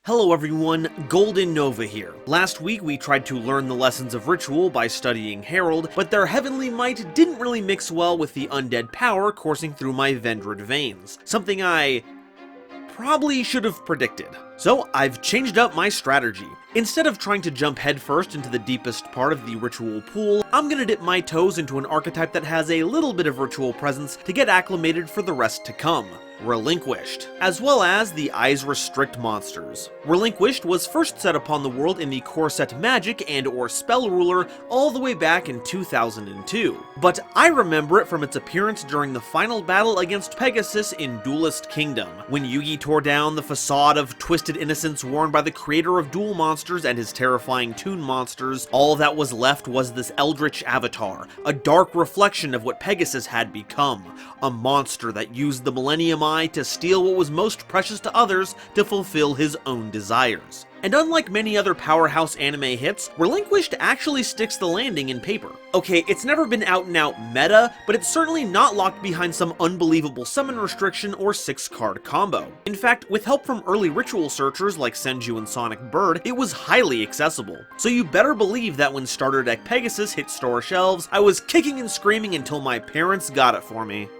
Hello everyone, GoldenNova here. Last week we tried to learn the lessons of ritual by studying Herald, but their heavenly might didn't really mix well with the undead power coursing through my Vendred veins, something I probably should have predicted. So I've changed up my strategy. Instead of trying to jump headfirst into the deepest part of the ritual pool, I'm gonna dip my toes into an archetype that has a little bit of ritual presence to get acclimated for the rest to come. Relinquished, as well as the Eyes Restrict monsters. Relinquished was first set upon the world in the core set Magic and/or Spell Ruler all the way back in 2002, but I remember it from its appearance during the final battle against Pegasus in Duelist Kingdom, when Yugi tore down the facade of twisted innocence worn by the creator of Duel Monsters and his terrifying Toon monsters. All that was left was this eldritch avatar, a dark reflection of what Pegasus had become, a monster that used the Millennium Eye to steal what was most precious to others to fulfill his own desires. And unlike many other powerhouse anime hits, Relinquished actually sticks the landing in paper. Okay, it's never been out and out meta, but it's certainly not locked behind some unbelievable summon restriction or 6-card combo. In fact, with help from early ritual searchers like Senju and Sonic Bird, it was highly accessible. So you better believe that when Starter Deck Pegasus hit store shelves, I was kicking and screaming until my parents got it for me.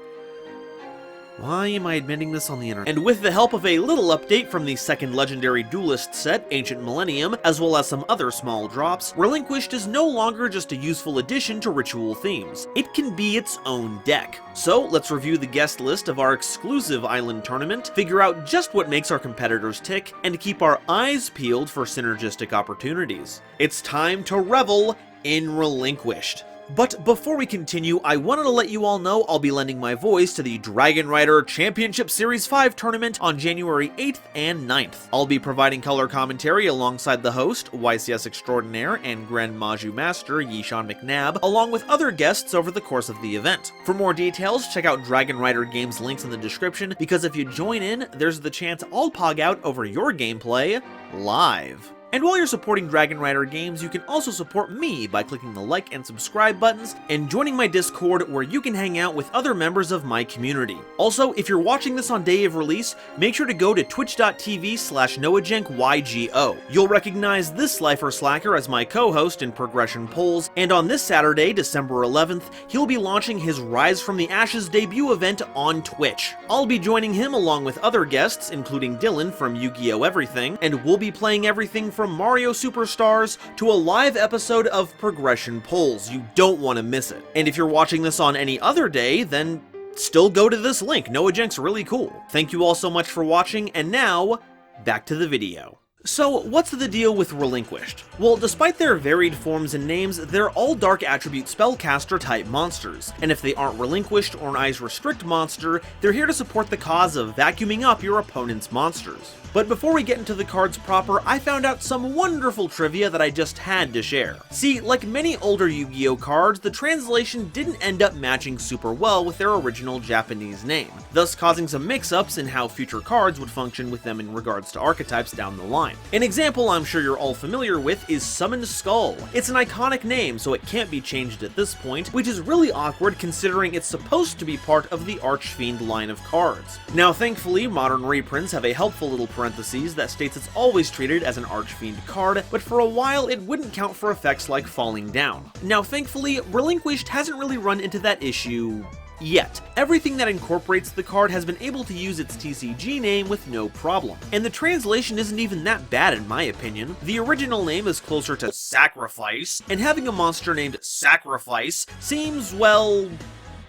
Why am I admitting this on the internet? And with the help of a little update from the second legendary duelist set, Ancient Millennium, as well as some other small drops, Relinquished is no longer just a useful addition to ritual themes. It can be its own deck. So let's review the guest list of our exclusive island tournament, figure out just what makes our competitors tick, and keep our eyes peeled for synergistic opportunities. It's time to revel in Relinquished. But before we continue, I wanted to let you all know I'll be lending my voice to the Dragon Rider Championship Series 5 tournament on January 8th and 9th. I'll be providing color commentary alongside the host, YCS Extraordinaire, and Grand Maju Master, Yishan McNabb, along with other guests over the course of the event. For more details, check out Dragon Rider Games links in the description, because if you join in, there's the chance I'll pog out over your gameplay live. And while you're supporting Dragon Rider Games, you can also support me by clicking the like and subscribe buttons and joining my Discord, where you can hang out with other members of my community. Also, if you're watching this on day of release, make sure to go to twitch.tv/NoahYugioh. You'll recognize this Lifer Slacker as my co-host in Progression Polls, and on this Saturday, December 11th, he'll be launching his Rise from the Ashes debut event on Twitch. I'll be joining him along with other guests, including Dylan from Yu-Gi-Oh! Everything, and we'll be playing everything from Mario Superstars to a live episode of Progression Polls. You don't want to miss it. And if you're watching this on any other day, then still go to this link. Noah Jenk's really cool. Thank you all so much for watching, and now, back to the video. So, what's the deal with Relinquished? Well, despite their varied forms and names, they're all Dark Attribute Spellcaster type monsters, and if they aren't Relinquished or an Eyes Restrict monster, they're here to support the cause of vacuuming up your opponent's monsters. But before we get into the cards proper, I found out some wonderful trivia that I just had to share. See, like many older Yu-Gi-Oh cards, the translation didn't end up matching super well with their original Japanese name, thus causing some mix-ups in how future cards would function with them in regards to archetypes down the line. An example I'm sure you're all familiar with is Summoned Skull. It's an iconic name, so it can't be changed at this point, which is really awkward considering it's supposed to be part of the Archfiend line of cards. Now thankfully, modern reprints have a helpful little parentheses that states it's always treated as an Archfiend card, but for a while it wouldn't count for effects like Falling Down. Now thankfully, Relinquished hasn't really run into that issue yet. Everything that incorporates the card has been able to use its TCG name with no problem. And the translation isn't even that bad in my opinion. The original name is closer to Sacrifice, and having a monster named Sacrifice seems, well,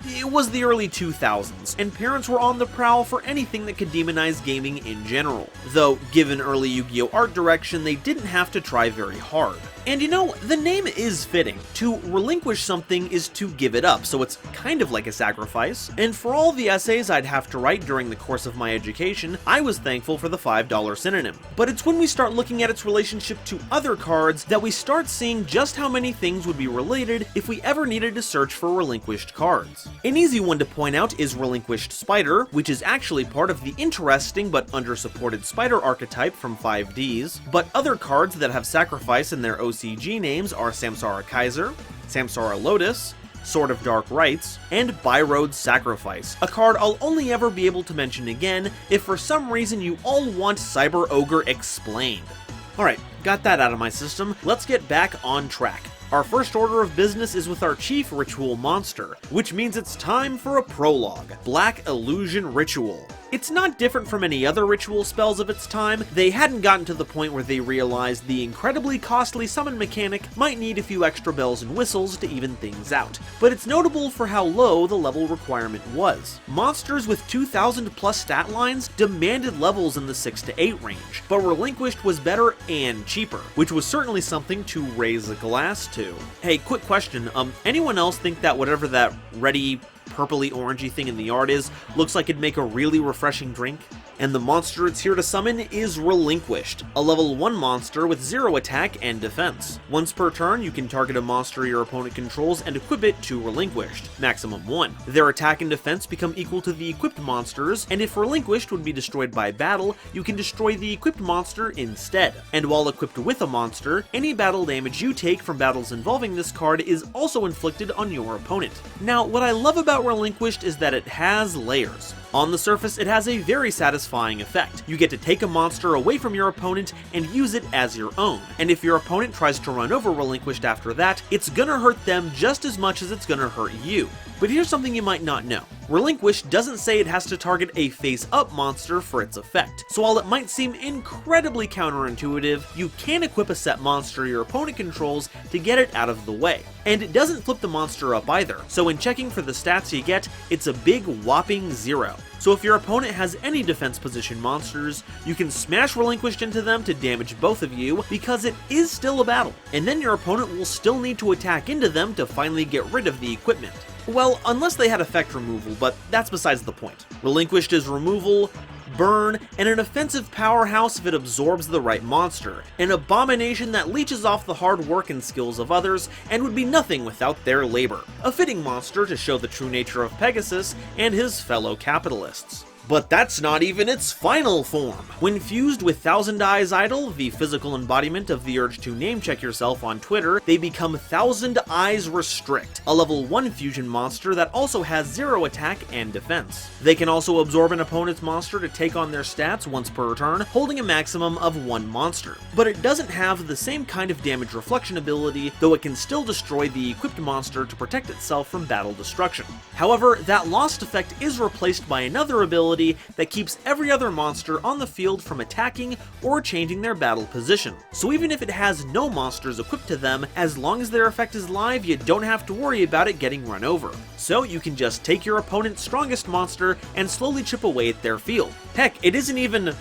it was the early 2000s, and parents were on the prowl for anything that could demonize gaming in general. Though, given early Yu-Gi-Oh! Art direction, they didn't have to try very hard. And you know, the name is fitting. To relinquish something is to give it up, so it's kind of like a sacrifice. And for all the essays I'd have to write during the course of my education, I was thankful for the $5 synonym. But it's when we start looking at its relationship to other cards that we start seeing just how many things would be related if we ever needed to search for relinquished cards. An easy one to point out is Relinquished Spider, which is actually part of the interesting but under-supported Spider archetype from 5Ds, but other cards that have sacrifice in their OCG names are Samsara Kaiser, Samsara Lotus, Sword of Dark Rites, and Byroad's Sacrifice, a card I'll only ever be able to mention again if for some reason you all want Cyber Ogre explained. Alright, got that out of my system, let's get back on track. Our first order of business is with our chief ritual monster, which means it's time for a prologue, Black Illusion Ritual. It's not different from any other ritual spells of its time. They hadn't gotten to the point where they realized the incredibly costly summon mechanic might need a few extra bells and whistles to even things out, but it's notable for how low the level requirement was. Monsters with 2,000 plus stat lines demanded levels in the 6 to 8 range, but Relinquished was better and cheaper, which was certainly something to raise a glass to. Hey, quick question, anyone else think that whatever that ready purpley orangey thing in the art is looks like it'd make a really refreshing drink? And the monster it's here to summon is Relinquished, a level 1 monster with 0 attack and defense. Once per turn, you can target a monster your opponent controls and equip it to Relinquished, maximum 1. Their attack and defense become equal to the equipped monsters, and if Relinquished would be destroyed by battle, you can destroy the equipped monster instead. And while equipped with a monster, any battle damage you take from battles involving this card is also inflicted on your opponent. Now, what I love about Relinquished is that it has layers. On the surface, it has a very satisfying effect. You get to take a monster away from your opponent and use it as your own, and if your opponent tries to run over Relinquished after that, it's gonna hurt them just as much as it's gonna hurt you. But here's something you might not know. Relinquished doesn't say it has to target a face-up monster for its effect, so while it might seem incredibly counterintuitive, you can equip a set monster your opponent controls to get it out of the way. And it doesn't flip the monster up either, so when checking for the stats you get, it's a big whopping 0. So if your opponent has any defense position monsters, you can smash Relinquished into them to damage both of you because it is still a battle, and then your opponent will still need to attack into them to finally get rid of the equipment. Well, unless they had effect removal, but that's besides the point. Relinquished is removal, burn, and an offensive powerhouse if it absorbs the right monster, an abomination that leeches off the hard work and skills of others and would be nothing without their labor. A fitting monster to show the true nature of Pegasus and his fellow capitalists. But that's not even its final form. When fused with Thousand Eyes Idol, the physical embodiment of the urge to name-check yourself on Twitter, they become Thousand Eyes Restrict, a level 1 fusion monster that also has 0 attack and defense. They can also absorb an opponent's monster to take on their stats once per turn, holding a maximum of 1 monster. But it doesn't have the same kind of damage reflection ability, though it can still destroy the equipped monster to protect itself from battle destruction. However, that lost effect is replaced by another ability that keeps every other monster on the field from attacking or changing their battle position. So even if it has no monsters equipped to them, as long as their effect is live, you don't have to worry about it getting run over. So you can just take your opponent's strongest monster and slowly chip away at their field. Heck, it isn't even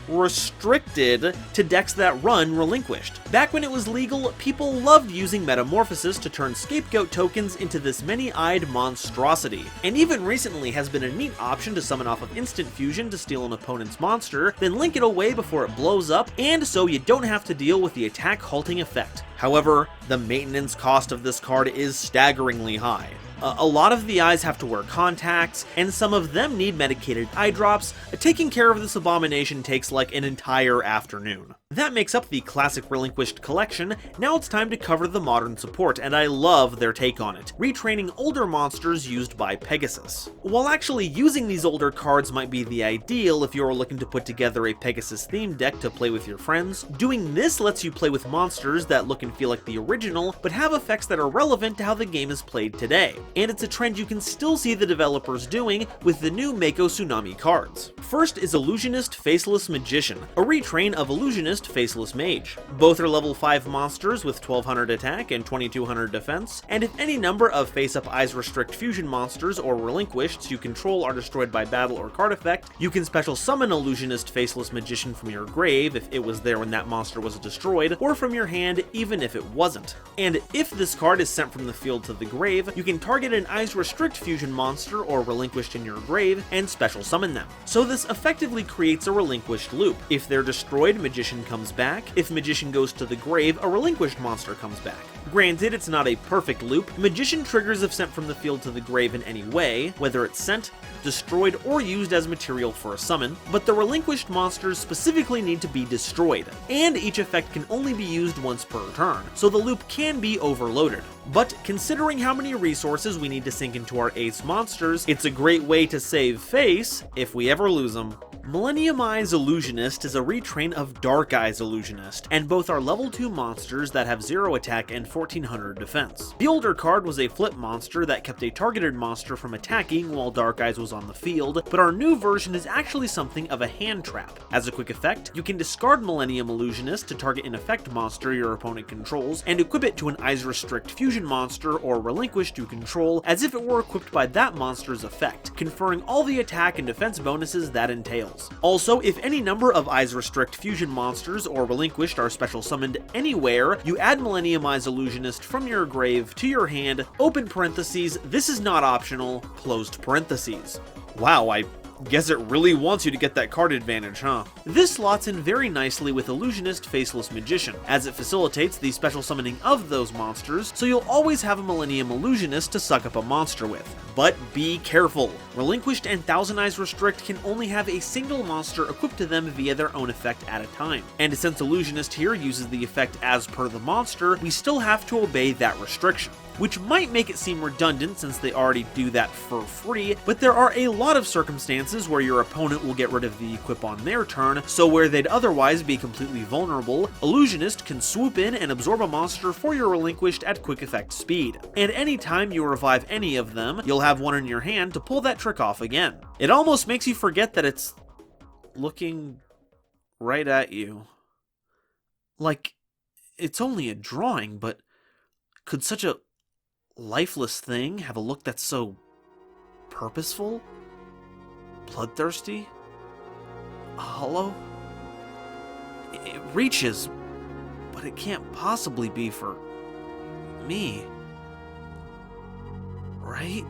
restricted to decks that run Relinquished. Back when it was legal, people loved using Metamorphosis to turn scapegoat tokens into this many-eyed monstrosity, and even recently has been a neat option to summon off of instant fusion to steal an opponent's monster, then link it away before it blows up, and so you don't have to deal with the attack halting effect. However, the maintenance cost of this card is staggeringly high. A lot of the eyes have to wear contacts, and some of them need medicated eye drops. Taking care of this abomination takes like an entire afternoon. That makes up the classic Relinquished collection. Now it's time to cover the modern support, and I love their take on it, retraining older monsters used by Pegasus. While actually using these older cards might be the ideal if you're looking to put together a Pegasus-themed deck to play with your friends, doing this lets you play with monsters that look and feel like the original, but have effects that are relevant to how the game is played today. And it's a trend you can still see the developers doing with the new Mako Tsunami cards. First is Illusionist Faceless Magician, a retrain of Illusionist Faceless Mage. Both are level 5 monsters with 1200 attack and 2200 defense, and if any number of face-up eyes restrict fusion monsters or relinquished you control are destroyed by battle or card effect, you can special summon Illusionist Faceless Magician from your grave if it was there when that monster was destroyed, or from your hand even if it wasn't. And if this card is sent from the field to the grave, you can target an eyes restrict fusion monster or relinquished in your grave and special summon them. So this effectively creates a relinquished loop. If they're destroyed, Magician comes back. If Magician goes to the grave, a Relinquished monster comes back. Granted, it's not a perfect loop. Magician triggers if sent from the field to the grave in any way, whether it's sent, destroyed, or used as material for a summon, but the Relinquished monsters specifically need to be destroyed, and each effect can only be used once per turn, so the loop can be overloaded. But considering how many resources we need to sink into our ace monsters, it's a great way to save face if we ever lose them. Millennium Eyes Illusionist is a retrain of Dark Eyes Illusionist, and both are level 2 monsters that have 0 attack and 1400 defense. The older card was a flip monster that kept a targeted monster from attacking while Dark Eyes was on the field, but our new version is actually something of a hand trap. As a quick effect, you can discard Millennium Illusionist to target an effect monster your opponent controls, and equip it to an Eyes Restrict fusion monster or Relinquished you control as if it were equipped by that monster's effect, conferring all the attack and defense bonuses that entails. Also, if any number of Eyes Restrict fusion monsters or Relinquished are special summoned anywhere, you add Millennium Eyes Illusionist from your grave to your hand, open parentheses, this is not optional, closed parentheses. Wow, I guess it really wants you to get that card advantage, huh? This slots in very nicely with Illusionist Faceless Magician, as it facilitates the special summoning of those monsters, so you'll always have a Millennium Illusionist to suck up a monster with. But be careful! Relinquished and Thousand Eyes Restrict can only have a single monster equipped to them via their own effect at a time. And since Illusionist here uses the effect as per the monster, we still have to obey that restriction. Which might make it seem redundant since they already do that for free, but there are a lot of circumstances where your opponent will get rid of the equip on their turn, so where they'd otherwise be completely vulnerable, Illusionist can swoop in and absorb a monster for your Relinquished at quick effect speed. And anytime you revive any of them, you'll have one in your hand to pull that trick off again. It almost makes you forget that it's looking right at you. Like, it's only a drawing, but could such a lifeless thing have a look that's so purposeful, bloodthirsty, hollow? It reaches, but it can't possibly be for me, right?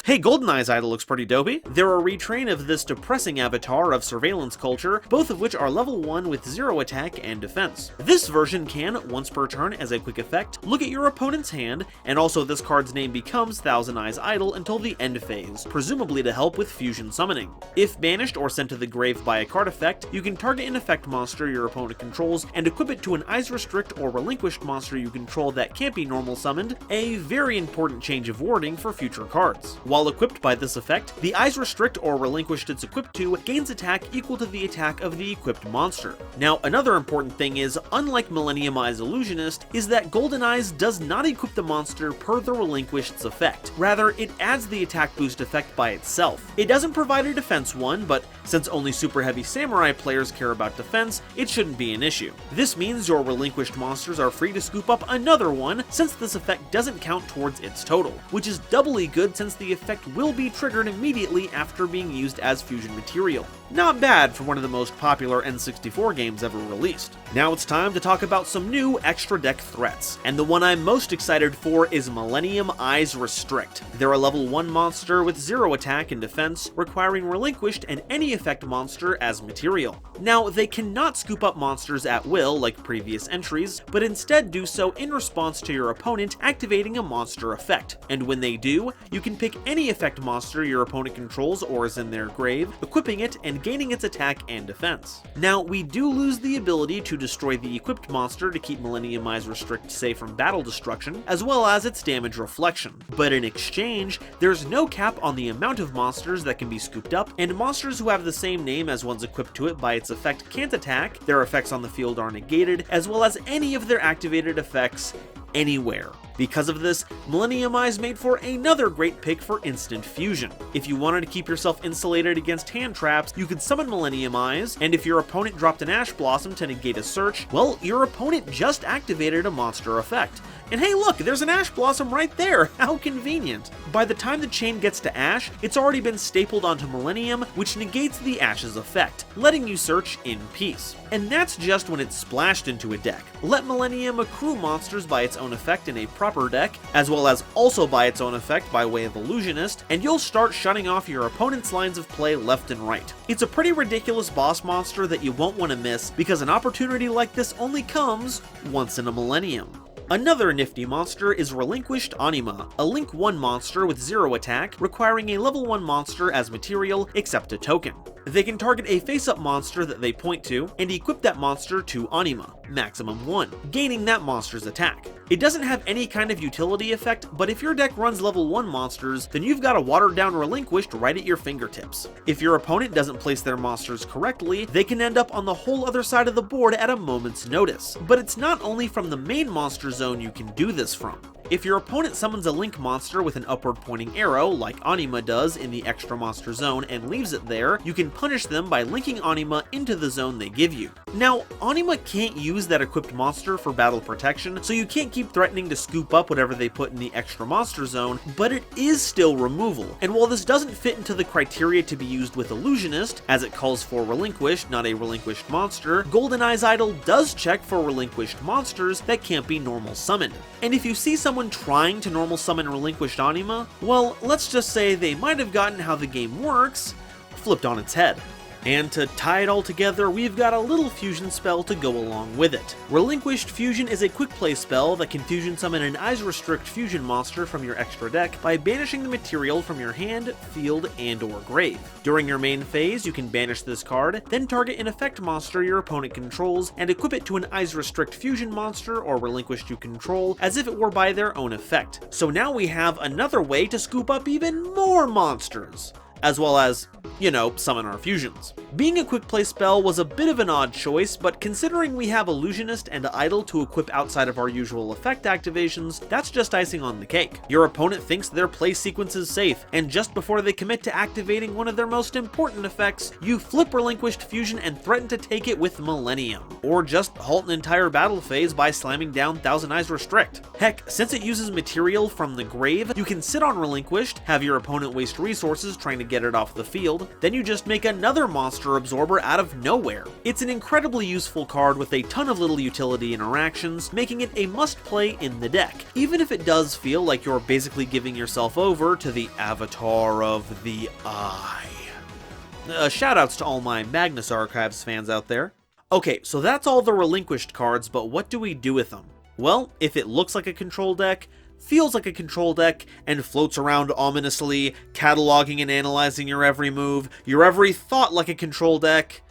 Hey, GoldenEye's idol looks pretty dopey. They're a retrain of this depressing avatar of surveillance culture, both of which are level 1 with 0 attack and defense. This version can, once per turn as a quick effect, look at your opponent's hand, and also this card's name becomes Thousand Eyes Idol until the end phase, presumably to help with fusion summoning. If banished or sent to the grave by a card effect, you can target an effect monster your opponent controls and equip it to an Eyes Restrict or Relinquished monster you control that can't be normal summoned, a very important change of wording for future cards. While equipped by this effect, the Eyes Restrict or Relinquished it's equipped to gains attack equal to the attack of the equipped monster. Now, another important thing is, unlike Millennium Eyes Illusionist, is that Golden Eyes does not equip the monster per the Relinquished's effect. Rather, it adds the attack boost effect by itself. It doesn't provide a defense one, but since only super heavy samurai players care about defense, it shouldn't be an issue. This means your Relinquished monsters are free to scoop up another one, since this effect doesn't count towards its total, which is doubly good since the effect will be triggered immediately after being used as fusion material. Not bad for one of the most popular N64 games ever released. Now it's time to talk about some new extra deck threats, and the one I'm most excited for is Millennium Eyes Restrict. They're a level 1 monster with 0 attack and defense, requiring Relinquished and any effect monster as material. Now, they cannot scoop up monsters at will like previous entries, but instead do so in response to your opponent activating a monster effect, and when they do, you can pick any effect monster your opponent controls or is in their grave, equipping it and gaining its attack and defense. Now, we do lose the ability to destroy the equipped monster to keep Millennium Eyes Restrict safe from battle destruction, as well as its damage reflection. But in exchange, there's no cap on the amount of monsters that can be scooped up, and monsters who have the same name as ones equipped to it by its effect can't attack, their effects on the field are negated, as well as any of their activated effects anywhere. Because of this, Millennium Eyes made for another great pick for instant fusion. If you wanted to keep yourself insulated against hand traps, you could summon Millennium Eyes, and if your opponent dropped an Ash Blossom to negate a search, well, your opponent just activated a monster effect. And hey look, there's an Ash Blossom right there, how convenient. By the time the chain gets to Ash, it's already been stapled onto Millennium, which negates the Ash's effect, letting you search in peace. And that's just when it's splashed into a deck. Let Millennium accrue monsters by its own effect in a proper deck, as well as also by its own effect by way of Illusionist, and you'll start shutting off your opponent's lines of play left and right. It's a pretty ridiculous boss monster that you won't want to miss, because an opportunity like this only comes once in a millennium. Another nifty monster is Relinquished Anima, a Link 1 monster with 0 attack, requiring a level 1 monster as material except a token. They can target a face-up monster that they point to, and equip that monster to Anima, maximum 1, gaining that monster's attack. It doesn't have any kind of utility effect, but if your deck runs level 1 monsters, then you've got a watered-down Relinquished right at your fingertips. If your opponent doesn't place their monsters correctly, they can end up on the whole other side of the board at a moment's notice. But it's not only from the main monster zone you can do this from. If your opponent summons a Link monster with an upward pointing arrow, like Anima does in the extra monster zone, and leaves it there, you can punish them by linking Anima into the zone they give you. Now, Anima can't use that equipped monster for battle protection, so you can't keep threatening to scoop up whatever they put in the extra monster zone, but it is still removal. And while this doesn't fit into the criteria to be used with Illusionist, as it calls for Relinquished, not a relinquished monster, GoldenEye's Idol does check for relinquished monsters that can't be normal summoned. And if you see someone trying to normal summon Relinquished Anima, well, let's just say they might have gotten how the game works flipped on its head. And to tie it all together, we've got a little fusion spell to go along with it. Relinquished Fusion is a quick play spell that can fusion summon an Eyes Restrict fusion monster from your extra deck by banishing the material from your hand, field, and or grave. During your main phase, you can banish this card, then target an effect monster your opponent controls, and equip it to an Eyes Restrict fusion monster or Relinquished you control as if it were by their own effect. So now we have another way to scoop up even more monsters, as well as, you know, summon our fusions. Being a quick play spell was a bit of an odd choice, but considering we have Illusionist and Idol to equip outside of our usual effect activations, that's just icing on the cake. Your opponent thinks their play sequence is safe, and just before they commit to activating one of their most important effects, you flip Relinquished Fusion and threaten to take it with Millennium. Or just halt an entire battle phase by slamming down Thousand Eyes Restrict. Heck, since it uses material from the grave, you can sit on Relinquished, have your opponent waste resources trying to get it off the field, then you just make another monster absorber out of nowhere. It's an incredibly useful card with a ton of little utility interactions, making it a must-play in the deck, even if it does feel like you're basically giving yourself over to the Avatar of the Eye. Shoutouts to all my Magnus Archives fans out there. Okay, so that's all the Relinquished cards, but what do we do with them? Well, if it looks like a control deck, feels like a control deck, and floats around ominously, cataloging and analyzing your every move, your every thought like a control deck,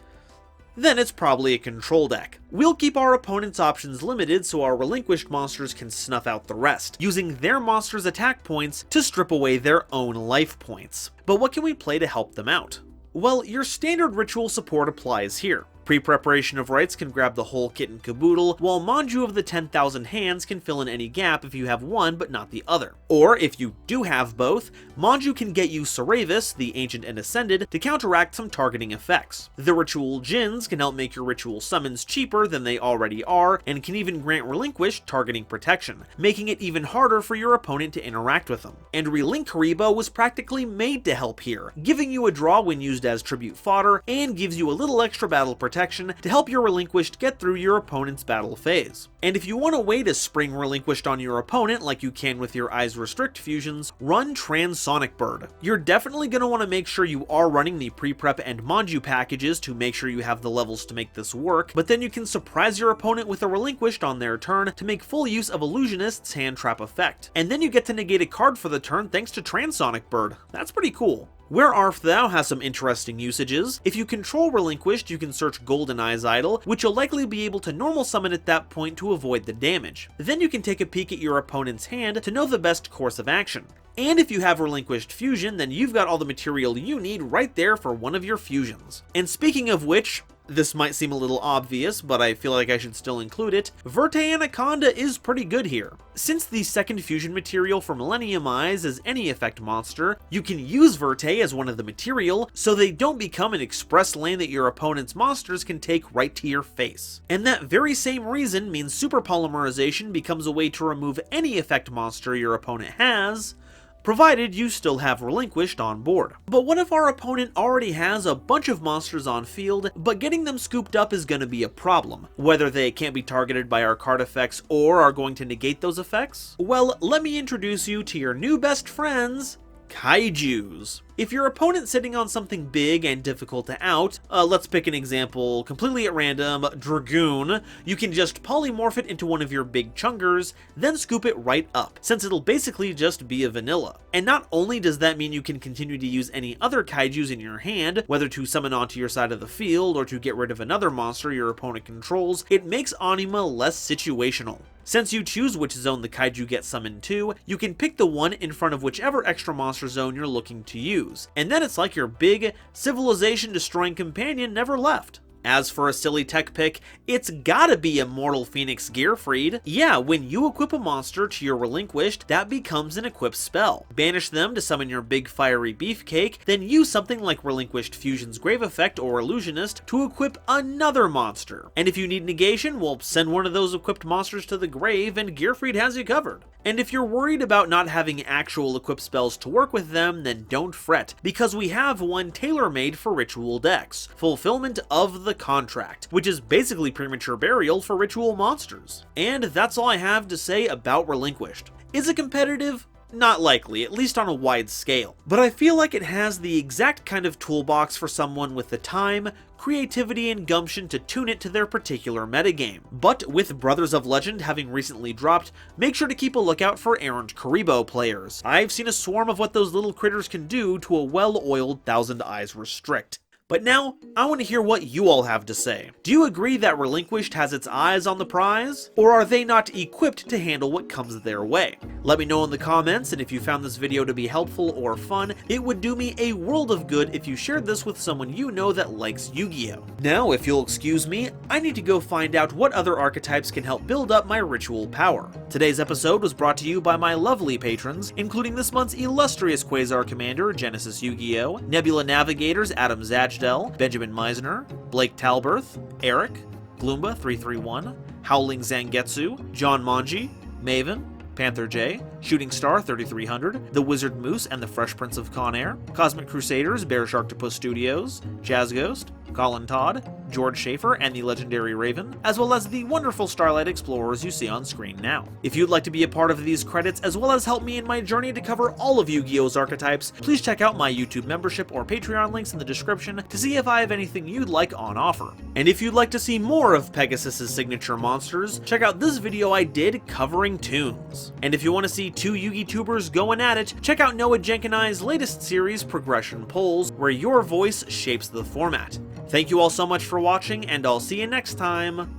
then it's probably a control deck. We'll keep our opponent's options limited so our relinquished monsters can snuff out the rest, using their monsters' attack points to strip away their own life points. But what can we play to help them out? Well, your standard ritual support applies here. Pre-preparation of rites can grab the whole kit and caboodle, while Manju of the 10,000 Hands can fill in any gap if you have one but not the other. Or, if you do have both, Manju can get you Saravis, the Ancient and Ascended, to counteract some targeting effects. The Ritual Djinns can help make your ritual summons cheaper than they already are, and can even grant Relinquished targeting protection, making it even harder for your opponent to interact with them. And Relink Karibo was practically made to help here, giving you a draw when used as tribute fodder, and gives you a little extra battle protection to help your Relinquished get through your opponent's battle phase. And if you want a way to spring Relinquished on your opponent like you can with your Eyes Restrict fusions, run Transonic Bird. You're definitely going to want to make sure you are running the pre-prep and Manju packages to make sure you have the levels to make this work, but then you can surprise your opponent with a Relinquished on their turn to make full use of Illusionist's hand trap effect. And then you get to negate a card for the turn thanks to Transonic Bird. That's pretty cool. Where Arf Thou has some interesting usages. If you control Relinquished, you can search GoldenEye's Idol, which you'll likely be able to normal summon at that point to avoid the damage. Then you can take a peek at your opponent's hand to know the best course of action. And if you have Relinquished Fusion, then you've got all the material you need right there for one of your fusions. And speaking of which, This might seem a little obvious, but I feel like I should still include it. Verte Anaconda is pretty good here. Since the second fusion material for Millennium Eyes is any effect monster, you can use Verte as one of the material, so they don't become an express lane that your opponent's monsters can take right to your face. And that very same reason means super polymerization becomes a way to remove any effect monster your opponent has, provided you still have Relinquished on board. But what if our opponent already has a bunch of monsters on field, but getting them scooped up is going to be a problem? Whether they can't be targeted by our card effects or are going to negate those effects? Well, let me introduce you to your new best friends, Kaijus. If your opponent's sitting on something big and difficult to out, let's pick an example completely at random, Dragoon, you can just polymorph it into one of your big chungers, then scoop it right up, since it'll basically just be a vanilla. And not only does that mean you can continue to use any other Kaijus in your hand, whether to summon onto your side of the field or to get rid of another monster your opponent controls, it makes Anima less situational. Since you choose which zone the Kaiju gets summoned to, you can pick the one in front of whichever extra monster zone you're looking to use, and then it's like your big, civilization-destroying companion never left. As for a silly tech pick, it's gotta be Immortal Phoenix Gearfried. Yeah, when you equip a monster to your Relinquished, that becomes an equipped spell. Banish them to summon your big fiery beefcake, then use something like Relinquished Fusion's Grave Effect or Illusionist to equip another monster. And if you need negation, well, send one of those equipped monsters to the grave and Gearfried has you covered. And if you're worried about not having actual equipped spells to work with them, then don't fret, because we have one tailor-made for ritual decks, Fulfillment of the Contract, which is basically premature burial for ritual monsters. And that's all I have to say about Relinquished. Is it competitive? Not likely, at least on a wide scale. But I feel like it has the exact kind of toolbox for someone with the time, creativity, and gumption to tune it to their particular metagame. But with Brothers of Legend having recently dropped, make sure to keep a lookout for errant Karibo players. I've seen a swarm of what those little critters can do to a well-oiled Thousand Eyes Restrict. But now, I want to hear what you all have to say. Do you agree that Relinquished has its eyes on the prize? Or are they not equipped to handle what comes their way? Let me know in the comments, and if you found this video to be helpful or fun, it would do me a world of good if you shared this with someone you know that likes Yu-Gi-Oh! Now, if you'll excuse me, I need to go find out what other archetypes can help build up my ritual power. Today's episode was brought to you by my lovely patrons, including this month's illustrious Quasar Commander, Genesis Yu-Gi-Oh!, Nebula Navigators, Adam Zajdel, Benjamin Meisner, Blake Talberth, Eric, Gloomba331, Howling Zangetsu, John Manji, Maven, Panther J, Shooting Star 3300, The Wizard Moose and the Fresh Prince of Conair, Cosmic Crusaders, Bear Sharktopus Studios, Jazz Ghost, Colin Todd, George Schaefer, and the legendary Raven, as well as the wonderful Starlight Explorers you see on screen now. If you'd like to be a part of these credits, as well as help me in my journey to cover all of Yu-Gi-Oh's archetypes, please check out my YouTube membership or Patreon links in the description to see if I have anything you'd like on offer. And if you'd like to see more of Pegasus's signature monsters, check out this video I did covering tunes. And if you want to see two Yu-Gi tubers going at it, check out Noah Jenkinai's latest series, Progression Polls, where your voice shapes the format. Thank you all so much for watching, and I'll see you next time.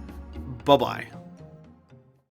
Bye-bye.